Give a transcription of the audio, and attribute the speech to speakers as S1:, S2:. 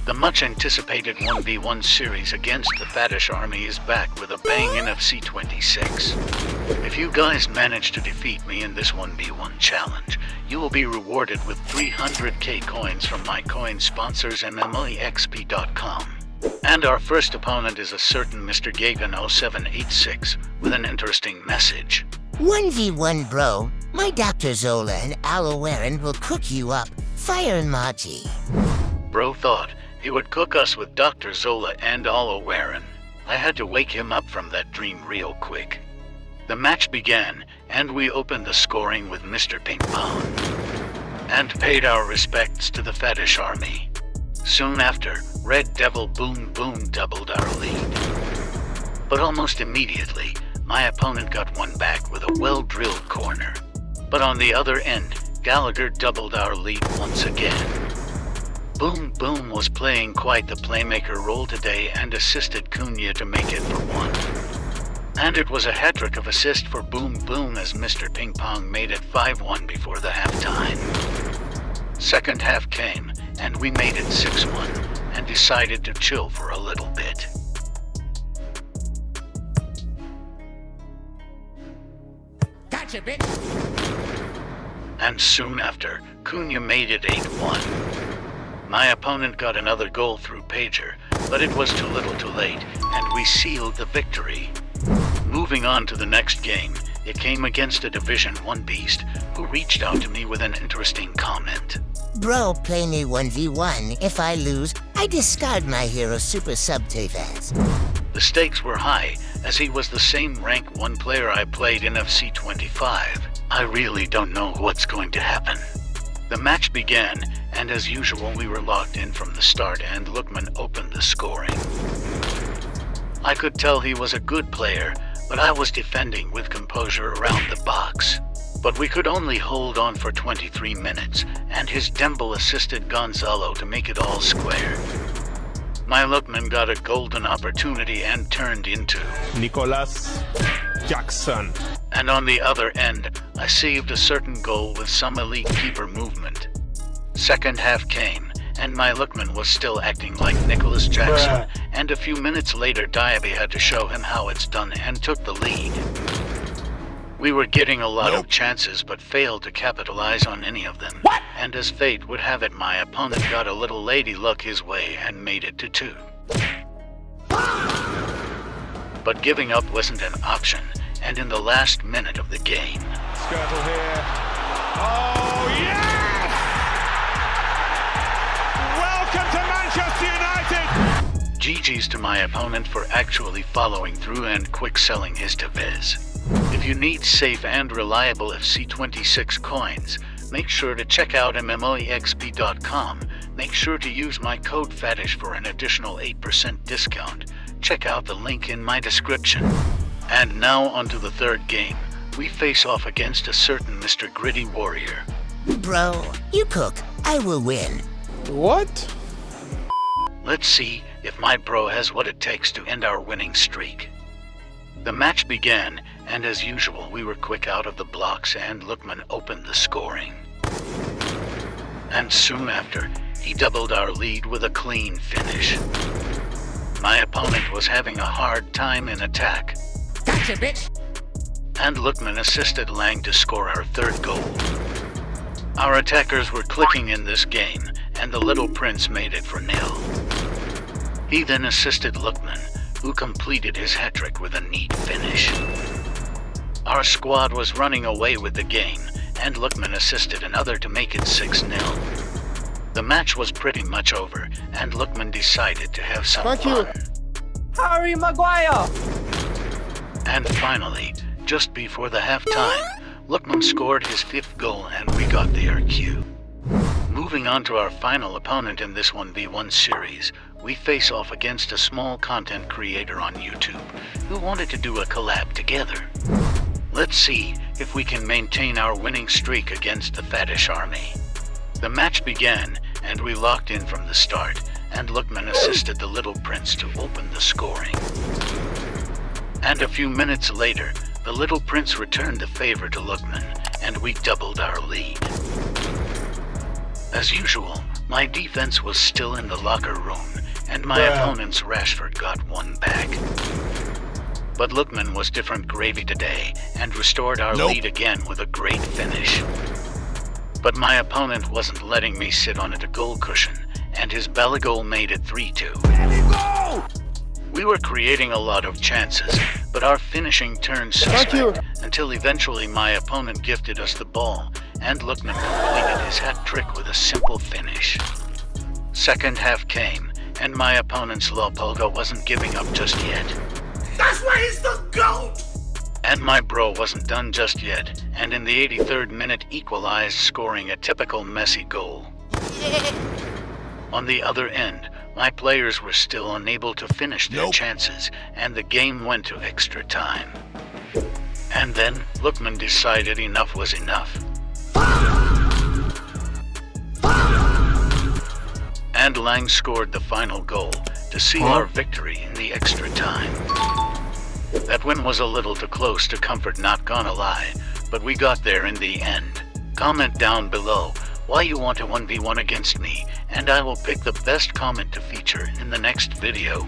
S1: The much-anticipated 1v1 series against the Fatish army is back with a bang in FC26. If you guys manage to defeat me in this 1v1 challenge, you will be rewarded with 300k coins from my coin sponsors MMOEXP.com. And our first opponent is a certain Mr. Gagan0786 with an interesting message.
S2: 1v1 bro, my Dr. Zola and Aloeran will cook you up, fire emoji.
S1: Bro thought he would cook us with Dr. Zola and Aloeran. I had to wake him up from that dream real quick. The match began, and we opened the scoring with Mr. Ping Pong, and paid our respects to the Fatish army. Soon after, Red Devil Boom Boom doubled our lead. But almost immediately, my opponent got one back with a well-drilled corner. But on the other end, Gallagher doubled our lead once again. Boom Boom was playing quite the playmaker role today and assisted Cunha to make it for one. And it was a hat-trick of assist for Boom Boom as Mr. Ping Pong made it 5-1 before the halftime. Second half came, and we made it 6-1, and decided to chill for a little bit.
S2: Gotcha, bitch!
S1: And soon after, Cunha made it 8-1. My opponent got another goal through Pager, but it was too little too late, and we sealed the victory. Moving on to the next game, it came against a Division 1 beast who reached out to me with an interesting comment.
S2: Bro, play me 1v1. If I lose, I discard my hero super sub Tevez.
S1: The stakes were high, as he was the same rank 1 player I played in FC25. I really don't know what's going to happen. The match began, and as usual we were locked in from the start and Lookman opened the scoring. I could tell he was a good player, but I was defending with composure around the box. But we could only hold on for 23 minutes, and his Dembo assisted Gonzalo to make it all square. My Lookman got a golden opportunity and turned into
S3: Nicolas Jackson.
S1: And on the other end, I saved a certain goal with some elite keeper movement. Second half came, and my Lookman was still acting like Nicholas Jackson, and a few minutes later Diaby had to show him how it's done and took the lead. We were getting a lot of chances but failed to capitalize on any of them. And as fate would have it, my opponent got a little lady luck his way and made it to 2. But giving up wasn't an option, and in the last minute of the game...
S3: Skirtle here. Oh, yes! Welcome to Manchester United!
S1: GG's to my opponent for actually following through and quick selling his Tevez. If you need safe and reliable FC26 coins, make sure to check out MMOEXP.com. Make sure to use my code FATISH for an additional 8% discount. Check out the link in my description. And now onto the third game. We face off against a certain Mr. Gritty Warrior.
S2: Bro, you cook. I will win.
S3: What?
S1: Let's see if my bro has what it takes to end our winning streak. The match began, and as usual, we were quick out of the blocks and Lookman opened the scoring. And soon after, he doubled our lead with a clean finish. My opponent was having a hard time in attack.
S2: Gotcha, bitch!
S1: And Lookman assisted Lang to score our third goal. Our attackers were clicking in this game, and the Little Prince made it for 0. He then assisted Lookman, who completed his hat-trick with a neat finish. Our squad was running away with the game, and Lookman assisted another to make it 6-0. The match was pretty much over, and Lookman decided to have some fun.
S4: Harry Maguire!
S1: And finally, just before the halftime, Lookman scored his 5th goal and we got the RQ. Moving on to our final opponent in this 1v1 series, we face off against a small content creator on YouTube who wanted to do a collab together. Let's see if we can maintain our winning streak against the Fatish army. The match began, and we locked in from the start, and Lookman assisted the Little Prince to open the scoring. And a few minutes later, the Little Prince returned the favor to Lookman, and we doubled our lead. As usual, My defense was still in the locker room, and my opponent's Rashford got one back. But Lookman was different gravy today, and restored our lead again with a great finish. But my opponent wasn't letting me sit on it a goal cushion, and his Ballagol made it 3-2. We were creating a lot of chances, but our finishing turned suspect until eventually my opponent gifted us the ball, and Lookman completed his hat trick with a simple finish. Second half came, and my opponent's Lopolga wasn't giving up just yet.
S5: That's why he's the GOAT!
S1: And my bro wasn't done just yet, and in the 83rd minute equalized, scoring a typical Messi goal. On the other end, my players were still unable to finish their chances, and the game went to extra time. And then, Lookman decided enough was enough. And Lang scored the final goal to seal our victory in the extra time. That win was a little too close to comfort, not gonna lie, but we got there in the end. Comment down below why you want to 1v1 against me, and I will pick the best comment to feature in the next video.